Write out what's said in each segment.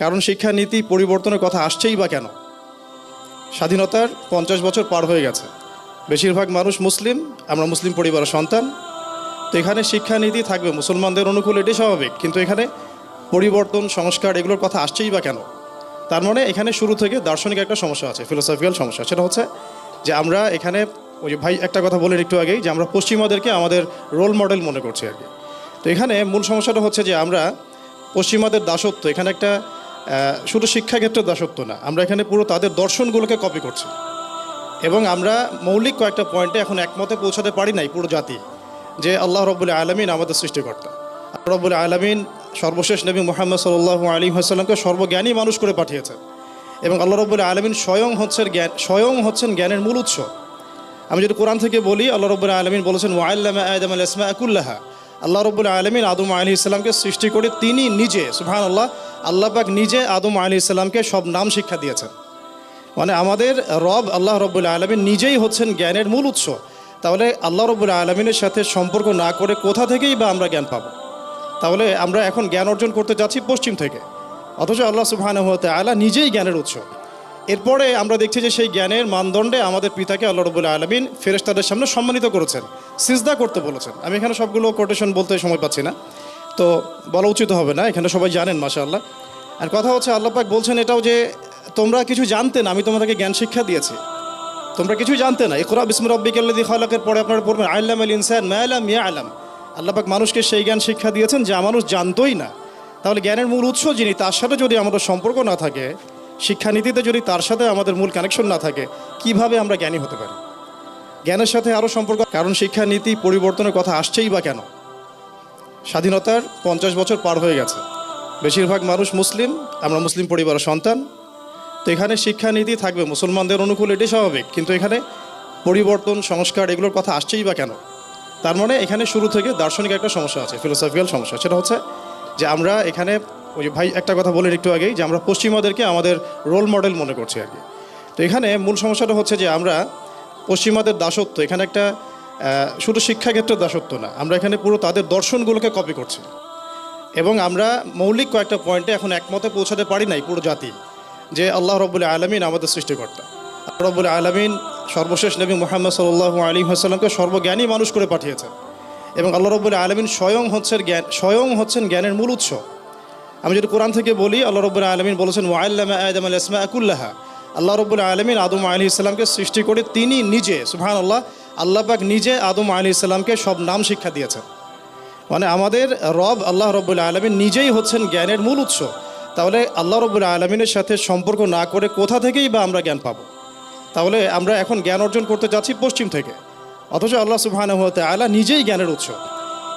কারণ শিক্ষানীতি পরিবর্তনের কথা আসছেই বা কেন? স্বাধীনতার 50 বছর পার হয়ে গেছে, বেশিরভাগ মানুষ মুসলিম, আমরা মুসলিম পরিবারের সন্তান। তো এখানে শিক্ষানীতি থাকবে মুসলমানদের অনুকূল, এটাই স্বাভাবিক। কিন্তু এখানে পরিবর্তন, সংস্কার এগুলোর কথা আসছেই বা কেন? তার মানে এখানে শুরু থেকে দার্শনিক একটা সমস্যা আছে, ফিলোসফিক্যাল সমস্যা। সেটা হচ্ছে যে আমরা এখানে, ওই যে ভাই একটা কথা বলেন একটু আগেই, যে আমরা পশ্চিমাদেরকে আমাদের রোল মডেল মনে করছি আর কি। তো এখানে মূল সমস্যাটা হচ্ছে যে আমরা পশ্চিমাদের দাসত্ব, এখানে একটা শুধু শিক্ষাক্ষেত্রের দাসত্ব না, আমরা এখানে পুরো তাদের দর্শনগুলোকে কপি করছি। এবং আমরা মৌলিক কয়েকটা পয়েন্টে এখন একমতে পৌঁছাতে পারি নাই পুরো জাতি, যে আল্লাহ রব্বুল আলামিন আমাদের সৃষ্টিকর্তা। আল্লাহ রব্বুল আলামিন সর্বশেষ নবী মুহাম্মদ সাল্লাল্লাহু আলাইহি ওয়াসাল্লামকে সর্বজ্ঞানী মানুষ করে পাঠিয়েছেন। এবং আল্লাহ রব্বুল আলামিন স্বয়ং হচ্ছেন জ্ঞানের মূল উৎস। আমি যদি কোরআন থেকে বলি, আল্লাহ রব্বুল আলামিন বলেছেন ওয়াল্লামা আদম আল আসমাআ কুল্লাহা। আল্লাহ রব্বুল আলামিন আদম আলাইহিস সালামকে সৃষ্টি করে তিনি নিজে, সুবহানাল্লাহ, আল্লাহ পাক নিজে আদম আলাইহিস সালামকে সব নাম শিক্ষা দিয়েছেন। মানে আমাদের রব আল্লাহ রব্বুল আলামিন নিজেই হচ্ছেন জ্ঞানের মূল উৎস। তাহলে আল্লাহ রব্বুল আলামিনের সাথে সম্পর্ক না করে কোথা থেকেই বা আমরা জ্ঞান পাবো? তাহলে আমরা এখন জ্ঞান অর্জন করতে যাচ্ছি পশ্চিম থেকে, অথচ আল্লাহ সুবহানাহু ওয়া তাআলা নিজেই জ্ঞানের উৎস। এরপরে আমরা দেখছি যে সেই জ্ঞানের মানদণ্ডে আমাদের পিতাকে আল্লাহ রব্বুল আলামিন ফেরেশতাদের সামনে সম্মানিত করেছেন, সিজদা করতে বলেছেন। আমি এখানে সবগুলো কোটেশন বলতে সময় পাচ্ছি না, তো বলা উচিত হবে না, এখানে সবাই জানেন মাশাআল্লাহ। আর কথা হচ্ছে আল্লাহ পাক বলছেন এটাও যে তোমরা কিছু জানতে না, আমি তোমাদেরকে জ্ঞান শিক্ষা দিয়েছি। তোমরা কিছুই জানতে না, ইকরা বিসমি রাব্বিকাল্লাযী খালাকের পরে আপনারা পড়বেন আল্লামাল ইনসান মা লাম ইয়ালাম। আল্লাহ পাক মানুষকে সেই জ্ঞান শিক্ষা দিয়েছেন যা মানুষ জানতোই না। তাহলে জ্ঞানের মূল উৎস যিনি, তার সাথে যদি আমাদের সম্পর্ক না থাকে, শিক্ষানীতিতে যদি তার সাথে আমাদের মূল কানেকশন না থাকে, কিভাবে আমরা জ্ঞানী হতে পারি? জ্ঞানের সাথে আরও সম্পর্ক, কারণ শিক্ষানীতি পরিবর্তনের কথা আসছেই বা কেন? স্বাধীনতার 50 বছর পার হয়ে গেছে, বেশিরভাগ মানুষ মুসলিম, আমরা মুসলিম পরিবারের সন্তান। তো এখানে শিক্ষানীতি থাকবে মুসলমানদের অনুকূল, এটাই স্বাভাবিক। কিন্তু এখানে পরিবর্তন, সংস্কার এগুলোর কথা আসছেই বা কেন? তার মানে এখানে শুরু থেকে দার্শনিক একটা সমস্যা আছে, ফিলোসফিক্যাল সমস্যা। সেটা হচ্ছে যে আমরা এখানে, ওই যে ভাই একটা কথা বলেন একটু আগেই, যে আমরা পশ্চিমাদেরকে আমাদের রোল মডেল মনে করছি আর কি। তো এখানে মূল সমস্যাটা হচ্ছে যে আমরা পশ্চিমাদের দাসত্ব, এখানে একটা শুধু শিক্ষাক্ষেত্রের দাসত্ব না, আমরা এখানে পুরো তাদের দর্শনগুলোকে কপি করছি। এবং আমরা মৌলিক কয়েকটা পয়েন্টে এখন একমতে পৌঁছাতে পারি নাই পুরো জাতি, যে আল্লাহ রব্বুল আলামিন আমাদের সৃষ্টিকর্তা। আল্লাহ রব্বুল আলামিন সর্বশেষ নবী মুহাম্মদ সাল্লাল্লাহু আলাইহি ওয়াসাল্লামকে সর্বজ্ঞানী মানুষ করে পাঠিয়েছেন। এবং আল্লাহ রব্বুল আলামিন স্বয়ং হচ্ছেন জ্ঞানের মূল উৎস। আমি যদি কোরআন থেকে বলি, আল্লাহ রব্বুল আলামিন বলেছেন ওয়াল্লামা আদম আল আসমাআ কুল্লাহা। আল্লাহ রব্বুল আলামিন আদম আলাইহিস সালামকে সৃষ্টি করে তিনি নিজে, সুবহানাল্লাহ, আল্লাহ পাক নিজে আদম আলাইহিস সালামকে সব নাম শিক্ষা দিয়েছেন। মানে আমাদের রব আল্লাহ রব্বুল আলামিন নিজেই হচ্ছেন জ্ঞানের মূল উৎস। তাহলে আল্লাহ রব্বুল আলামিনের সাথে সম্পর্ক না করে কোথা থেকেই বা আমরা জ্ঞান পাবো? তাহলে আমরা এখন জ্ঞান অর্জন করতে যাচ্ছি পশ্চিম থেকে, অথচ আল্লাহ সুবহানাহু ওয়া তাআলা নিজেই জ্ঞানের উৎস।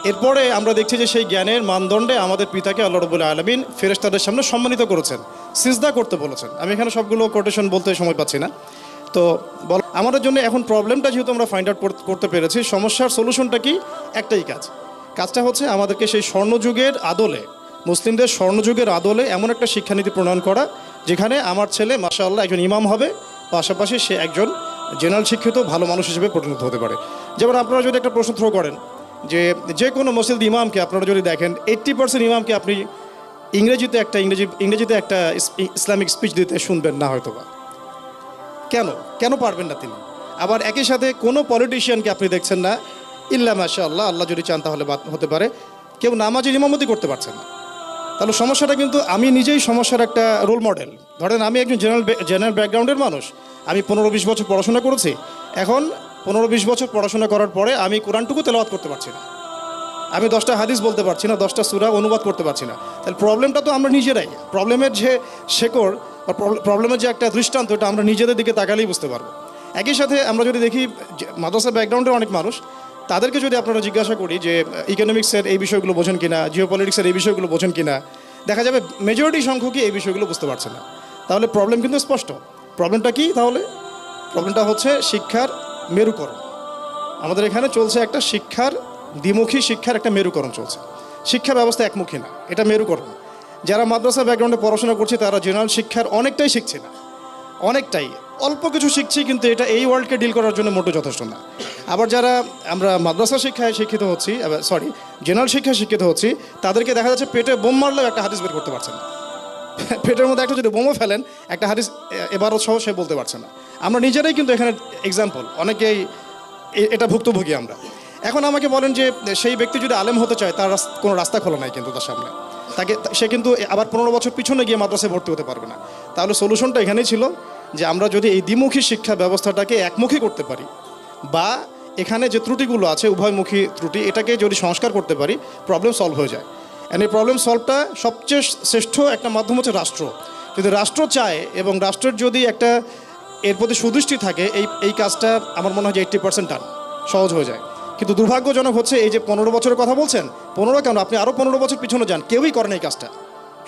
এরপরে আমরা দেখছি যে সেই জ্ঞানের মানদণ্ডে আমাদের পিতাকে আল্লাহ রব্বুল আলামিন ফেরেশতাদের সামনে সম্মানিত করেছেন, সিজদা করতে বলেছেন। আমি এখানে সবগুলো কোটেশন বলতে সময় পাচ্ছি না, তো আমাদের জন্য এখন প্রবলেমটা যেহেতু আমরা ফাইন্ড আউট করতে পেরেছি, সমস্যার সলিউশনটা কি? একটাই কাজটা হচ্ছে আমাদেরকে সেই স্বর্ণযুগের আদলে, মুসলিমদের স্বর্ণযুগের আদলে এমন একটা শিক্ষানীতি প্রণয়ন করা, যেখানে আমার ছেলে মাশাআল্লাহ একজন ইমাম হবে, পাশাপাশি সে একজন জেনারেল শিক্ষিত ভালো মানুষ হিসেবে পরিণত হতে পারে। যেমন আপনারা যদি একটা প্রশ্ন থ্রো করেন, যে কোনো মসজিদ ইমামকে আপনারা যদি দেখেন, 80% ইমামকে আপনি ইংরেজিতে একটা ইসলামিক স্পিচ দিতে শুনবেন না হয়তো বা। কেন পারবেন না তিনি? আবার একই সাথে কোনো পলিটিশিয়ানকে আপনি দেখছেন না, ইল্লা মাশাআল্লাহ, আল্লাহ যদি চান তাহলে হতে পারে, কেউ নামাজের ইমামতি করতে পারছেন না। তাহলে সমস্যাটা কিন্তু আমি নিজেই সমস্যার একটা রোল মডেল। ধরেন আমি একজন জেনারেল ব্যাকগ্রাউন্ডের মানুষ, আমি 15-20 বছর পড়াশোনা করেছি। এখন 15-20 বছর পড়াশোনা করার পরে আমি কোরআনটুকু তেলাওয়াত করতে পারছি না, আমি 10টা হাদিস বলতে পারছি না, 10টা সূরা অনুবাদ করতে পারছি না। তাহলে প্রবলেমটা তো আমরা নিজেরাই। প্রবলেমের যে শেকড় বা প্রবলেমের যে একটা দৃষ্টান্ত, এটা আমরা নিজেদের দিকে তাকালেই বুঝতে পারবো। একই সাথে আমরা যদি দেখি মাদ্রাসা ব্যাকগ্রাউন্ডের অনেক মানুষ, তাদেরকে যদি আপনারা জিজ্ঞাসা করি যে ইকোনমিক্সের এই বিষয়গুলো বোঝেন কিনা, জিওপলিটিক্সের এই বিষয়গুলো বোঝেন কিনা, দেখা যাবে মেজরিটি সংখ্যকই এই বিষয়গুলো বুঝতে পারছে না। তাহলে প্রবলেম কিন্তু স্পষ্ট। প্রবলেমটা কি? তাহলে প্রবলেমটা হচ্ছে শিক্ষার মেরুকরণ। আমাদের এখানে চলছে একটা দ্বিমুখী শিক্ষার একটা মেরুকরণ চলছে। শিক্ষা ব্যবস্থা একমুখী না, এটা মেরুকরণ। যারা মাদ্রাসা ব্যাকগ্রাউন্ডে পড়াশোনা করছে তারা জেনারেল শিক্ষার অনেকটাই শিখছে না, অনেকটাই অল্প কিছু শিখছি, কিন্তু এটা এই ওয়ার্ল্ডকে ডিল করার জন্য মোটেও যথেষ্ট না। আবার যারা আমরা মাদ্রাসা শিক্ষায় শিক্ষিত হচ্ছি, জেনারেল শিক্ষায় শিক্ষিত হচ্ছি, তাদেরকে দেখা যাচ্ছে পেটে বোম মারলেও একটা হাদিস বের করতে পারছে না। পেটের মধ্যে একটা যদি বোমা ফেলেন, একটা হাদিস এবারও সহ সে বলতে পারছে না। আমরা নিজেরাই কিন্তু এখানে এক্সাম্পল, অনেকেই এটা ভুক্তভোগী আমরা। এখন আমাকে বলেন যে সেই ব্যক্তি যদি আলেম হতে চায়, তার কোনো রাস্তা খোলা নাই কিন্তু তার সামনে, সে কিন্তু আবার 15 বছর পিছনে গিয়ে মাদ্রাসায় ভর্তি হতে পারবে না। তাহলে সলিউশনটা এখানেই ছিল যে আমরা যদি এই দ্বিমুখী শিক্ষা ব্যবস্থাটাকে একমুখী করতে পারি, বা এখানে যে ত্রুটিগুলো আছে উভয়মুখী ত্রুটি, এটাকে যদি সংস্কার করতে পারি, প্রবলেম সলভ হয়ে যায়। অ্যান্ড এই প্রবলেম সলভটা সবচেয়ে শ্রেষ্ঠ একটা মাধ্যম হচ্ছে রাষ্ট্র। যদি রাষ্ট্র চায় এবং রাষ্ট্রের যদি একটা এর প্রতি সুদৃষ্টি থাকে, এই কাজটা আমার মনে হয় যে 80% ডান, সহজ হয়ে যায়। কিন্তু দুর্ভাগ্যজনক হচ্ছে এই যে 15 বছরের কথা বলছেন, 15 কেন, আপনি আরও 15 বছর পিছনে যান, কেউই করেন এই কাজটা।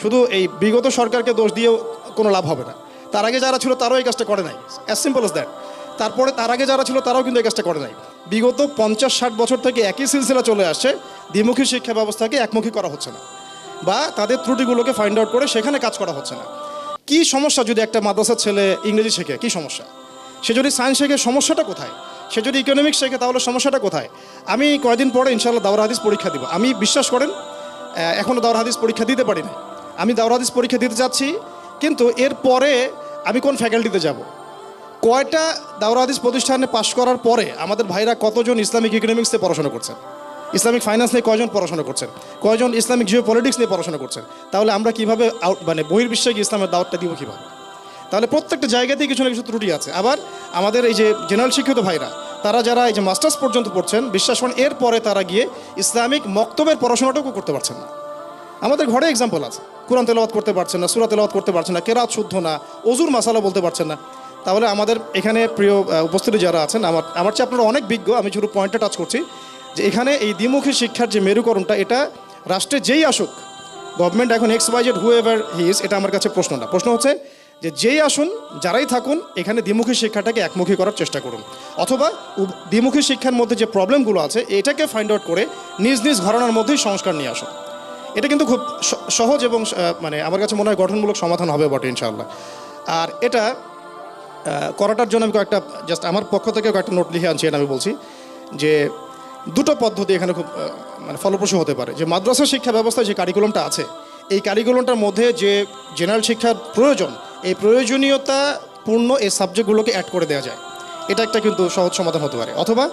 শুধু এই বিগত সরকারকে দোষ দিয়েও কোনো লাভ হবে না। তার আগে যারা ছিল তারাও এই কাজটা করে নাই, অ্যাজ সিম্পল অ্যাজ দ্যাট। তারপরে তার আগে যারা ছিল তারাও কিন্তু এই কাজটা করে নাই। বিগত 50-60 বছর থেকে একই সিলসিলা চলে আসছে, দ্বিমুখী শিক্ষা ব্যবস্থাকে একমুখী করা হচ্ছে না, বা তাদের ত্রুটিগুলোকে ফাইন্ড আউট করে সেখানে কাজ করা হচ্ছে না। কি সমস্যা যদি একটা মাদ্রাসার ছেলে ইংরেজি শেখে, কি সমস্যা? সে যদি সায়েন্স শেখে, সমস্যাটা কোথায়? সে যদি ইকোনমিক্স শেখে, তাহলে সমস্যাটা কোথায়? আমি কয়েকদিন পরে ইনশাআল্লাহ দাওরা হাদিস পরীক্ষা দিব। আমি বিশ্বাস করেন এখনও দাওরা হাদিস পরীক্ষা দিতে পারি না। আমি দাওরা হাদিস পরীক্ষা দিতে যাচ্ছি, কিন্তু এর পরে আমি কোন ফ্যাকাল্টিতে যাব? কয়টা দাওরা হাদিস প্রতিষ্ঠানে পাশ করার পরে আমাদের ভাইরা কতজন ইসলামিক ইকোনমিক্সে পড়াশোনা করছেন, ইসলামিক ফাইন্যান্স নিয়ে কয়জন পড়াশোনা করছেন, কয়জন ইসলামিক জিও পলিটিক্স নিয়ে পড়াশোনা করছেন? তাহলে আমরা কীভাবে বহির্বিশ্বে গিয়ে ইসলামের দাওয়াতটা দিব কীভাবে? তাহলে প্রত্যেকটা জায়গাতেই কিছু না কিছু ত্রুটি আছে। আবার আমাদের এই যে জেনারেল শিক্ষিত ভাইরা, তারা যারা এই যে মাস্টার্স পর্যন্ত পড়ছেন, বিশ্বাস করেন এরপরে তারা গিয়ে ইসলামিক মক্তবের পড়াশোনাটাও করতে পারছেন না। আমাদের ঘরে এক্সাম্পল আছে, কোরআন তেলাওয়াত করতে পারছেন না, সূরা তেলাওয়াত করতে পারছেন না, কেরাত শুদ্ধ না, ওজুর মাসালা বলতে পারছেন না। তাহলে আমাদের এখানে প্রিয় উপস্থিতি যারা আছেন, আমার চেয়ে আপনারা অনেক বিজ্ঞ, আমি শুধু পয়েন্টটা টাচ করছি যে এখানে এই দ্বিমুখী শিক্ষার যে মেরুকরণটা, এটা রাষ্ট্রে যেই আসুক, গভর্নমেন্ট এখন XYZ হুএভার হি ইজ, এটা আমার কাছে প্রশ্ন না। প্রশ্ন হচ্ছে যে যেই আসুন, যারাই থাকুন, এখানে দ্বিমুখী শিক্ষাটাকে একমুখী করার চেষ্টা করুন, অথবা দ্বিমুখী শিক্ষার মধ্যে যে প্রবলেমগুলো আছে এটাকে ফাইন্ড আউট করে নিজ নিজ ঘরানার মধ্যেই সংস্কার নিয়ে আসুন। এটা কিন্তু খুব সহজ এবং আমার কাছে মনে হয় গঠনমূলক সমাধান হবে বটে ইনশাআল্লাহ। আর এটা করাটার জন্য আমি কয়েকটা জাস্ট আমার পক্ষ থেকে কয়েকটা নোট লিখে আনছি। এটা আমি বলছি যে দুটো পদ্ধতি এখানে খুব ফলপ্রসূ হতে পারে। যে মাদ্রাসা শিক্ষা ব্যবস্থায় যে কারিকুলামটা আছে, এই কারিকুলামটার মধ্যে যে জেনারেল শিক্ষার প্রয়োজন, এই প্রয়োজনীয়তা পূর্ণ এই সাবজেক্টগুলোকে অ্যাড করে দেওয়া যায়, এটা একটা কিন্তু সহজ সমাধান হতে পারে। অথবা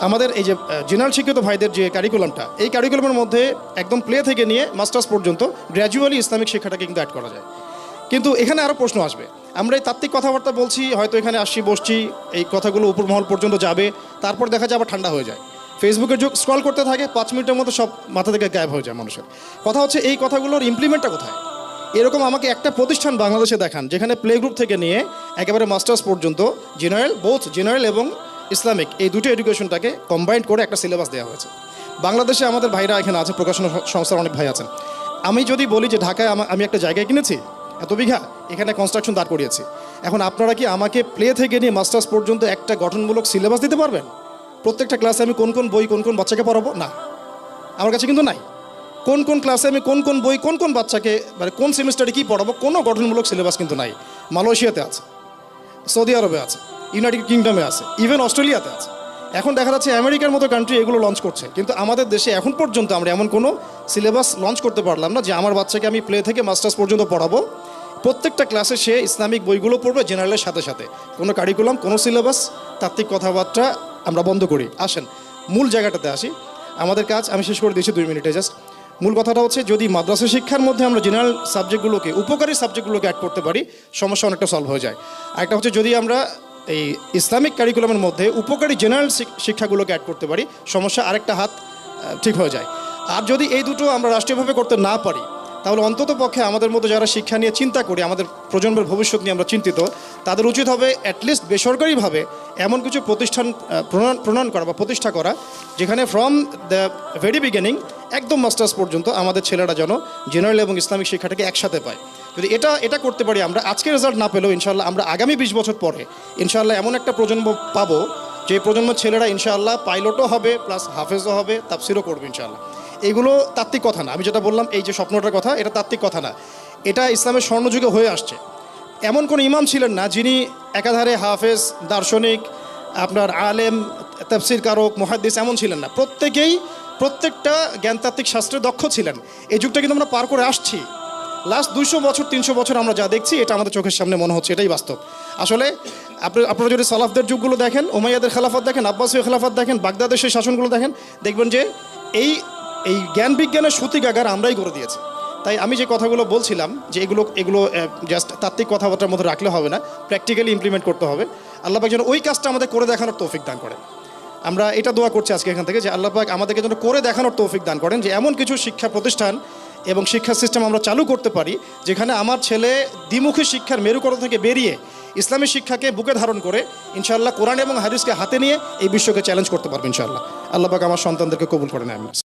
আমাদের এই যে জেনারেল শিক্ষিত ভাইদের যে কারিকুলামটা, এই কারিকুলামের মধ্যে একদম প্লে থেকে নিয়ে মাস্টার্স পর্যন্ত গ্র্যাজুয়ালি ইসলামিক শিক্ষাটাকে কিন্তু অ্যাড করা যায়। কিন্তু এখানে আরও প্রশ্ন আসবে। আমরা এই তাত্ত্বিক কথাবার্তা বলছি, হয়তো এখানে আসছি বসছি, এই কথাগুলো উপর মহল পর্যন্ত যাবে, তারপর দেখা যায় আবার ঠান্ডা হয়ে যায়। ফেসবুকে যুগ স্ক্রল করতে থাকে, 5 মিনিটের মধ্যে সব মাথা থেকে গায়েব হয়ে যায় মানুষের। কথা হচ্ছে এই কথাগুলোর ইমপ্লিমেন্টটা কোথায়? এরকম আমাকে একটা প্রতিষ্ঠান বাংলাদেশে দেখান যেখানে প্লে গ্রুপ থেকে নিয়ে একেবারে মাস্টার্স পর্যন্ত জেনারেল এবং ইসলামিক এই দুটো এডুকেশনটাকে কম্বাইন্ড করে একটা সিলেবাস দেওয়া হয়েছে। বাংলাদেশে আমাদের ভাইরা এখানে আছে, প্রকাশনা সংস্থার অনেক ভাই আছেন। আমি যদি বলি যে ঢাকায় আমি একটা জায়গায় কিনেছি, এত বিঘা, এখানে কনস্ট্রাকশন দাঁড় করিয়েছি, এখন আপনারা কি আমাকে প্লে থেকে নিয়ে মাস্টার্স পর্যন্ত একটা গঠনমূলক সিলেবাস দিতে পারবেন? প্রত্যেকটা ক্লাসে আমি কোন কোন বই কোন কোন বাচ্চাকে পড়াবো? না, আমার কাছে কিন্তু নাই। কোন কোন ক্লাসে আমি কোন কোন বই কোন কোন বাচ্চাকে, কোন সেমিস্টারে কী পড়াবো, কোনো গঠনমূলক সিলেবাস কিন্তু নাই। মালয়েশিয়াতে আছে, সৌদি আরবে আছে, ইউনাইটেড কিংডমে আছে, ইভেন অস্ট্রেলিয়াতে আছে। এখন দেখা যাচ্ছে আমেরিকার মতো কান্ট্রি এগুলো লঞ্চ করছে, কিন্তু আমাদের দেশে এখন পর্যন্ত আমরা এমন কোনো সিলেবাস লঞ্চ করতে পারলাম না যে আমার বাচ্চাকে আমি প্লে থেকে মাস্টার্স পর্যন্ত পড়াবো। প্রত্যেকটা ক্লাসে সে ইসলামিক বইগুলো পড়বে জেনারেলের সাথে সাথে। কোনো কারিকুলাম, কোনো সিলেবাস, তাত্ত্বিক কথাবার্তা আমরা বন্ধ করি। আসেন মূল জায়গাটাতে আসি। আমাদের কাজ আমি শেষ করে দিয়েছি 2 মিনিটে। জাস্ট মূল কথাটা হচ্ছে, যদি মাদ্রাসা শিক্ষার মধ্যে আমরা জেনারেল সাবজেক্টগুলোকে, উপকারী সাবজেক্টগুলোকে অ্যাড করতে পারি, সমস্যা অনেকটা সলভ হয়ে যায়। আরেকটা হচ্ছে, যদি আমরা এই ইসলামিক কারিকুলামের মধ্যে উপকারী জেনারেল শিক্ষাগুলোকে অ্যাড করতে পারি, সমস্যা আরেকটা হাত ঠিক হয়ে যায়। আর যদি এই দুটো আমরা রাষ্ট্রীয়ভাবে করতে না পারি, তাহলে অন্তত পক্ষে আমাদের মতো যারা শিক্ষা নিয়ে চিন্তা করি, আমাদের প্রজন্মের ভবিষ্যৎ নিয়ে আমরা চিন্তিত, তাদের উচিত হবে অ্যাটলিস্ট বেসরকারিভাবে এমন কিছু প্রতিষ্ঠান প্রণয়ন করা বা প্রতিষ্ঠা করা, যেখানে ফ্রম দ্য ভেরি বিগিনিং একদম মাস্টার্স পর্যন্ত আমাদের ছেলেরা যেন জেনারেল এবং ইসলামিক শিক্ষাটাকে একসাথে পায়। যদি এটা করতে পারি আমরা, আজকে রেজাল্ট না পেলেও ইনশাআল্লাহ আমরা আগামী 20 বছর পরে ইনশাআল্লাহ এমন একটা প্রজন্ম পাবো, যে প্রজন্মের ছেলেরা ইনশাআল্লাহ পাইলটও হবে, প্লাস হাফেজও হবে, তাফসিরও করবে ইনশাআল্লাহ। এগুলো তাত্ত্বিক কথা না, আমি যেটা বললাম এই যে স্বপ্নটার কথা, এটা তাত্ত্বিক কথা না, এটা ইসলামের স্বর্ণযুগে হয়ে আসছে। এমন কোন ইমাম ছিলেন না যিনি একাধারে হাফেজ, দার্শনিক, আপনার আলেম, তাফসির কারক, মুহাদ্দিস এমন ছিলেন না। প্রত্যেকটা জ্ঞানতাত্ত্বিক শাস্ত্রে দক্ষ ছিলেন। এই যুগটা কিন্তু আমরা পার করে আসছি। লাস্ট 200 বছর 300 বছর আমরা যা দেখছি এটা আমাদের চোখের সামনে মনে হচ্ছে এটাই বাস্তব। আসলে আপনারা যদি সালাফদের যুগগুলো দেখেন, উমাইয়াদের খেলাফত দেখেন, আব্বাসীয় খেলাফত দেখেন, বাগদাদের সেই শাসনগুলো দেখেন, দেখবেন যে এই এই জ্ঞান বিজ্ঞানের সূতিকাগার আমরাই করে দিয়েছি। তাই আমি যে কথাগুলো বলছিলাম যে এগুলো জাস্ট তাত্ত্বিক কথাবার্তার মধ্যে রাখলে হবে না, প্র্যাকটিক্যালি ইমপ্লিমেন্ট করতে হবে। আল্লাহ পাক যেন ওই কাজটা আমাদের করে দেখানোর তৌফিক দান করেন। আমরা এটা দোয়া করছি আজকে এখান থেকে যে আল্লাহ পাক আমাদেরকে যেন করে দেখানোর তৌফিক দান করেন, যে এমন কিছু শিক্ষা প্রতিষ্ঠান এবং শিক্ষা সিস্টেম আমরা চালু করতে পারি যেখানে আমার ছেলে দ্বিমুখী শিক্ষার মেরুকরণ থেকে বেরিয়ে ইসলামী শিক্ষাকে বুকে ধারণ করে ইনশাআল্লাহ কোরআন এবং হাদিসকে হাতে নিয়ে এই বিশ্বকে চ্যালেঞ্জ করতে পারবে ইনশাআল্লাহ। আল্লাহ পাক আমার সন্তানদেরকে কবুল করেন, আমিন।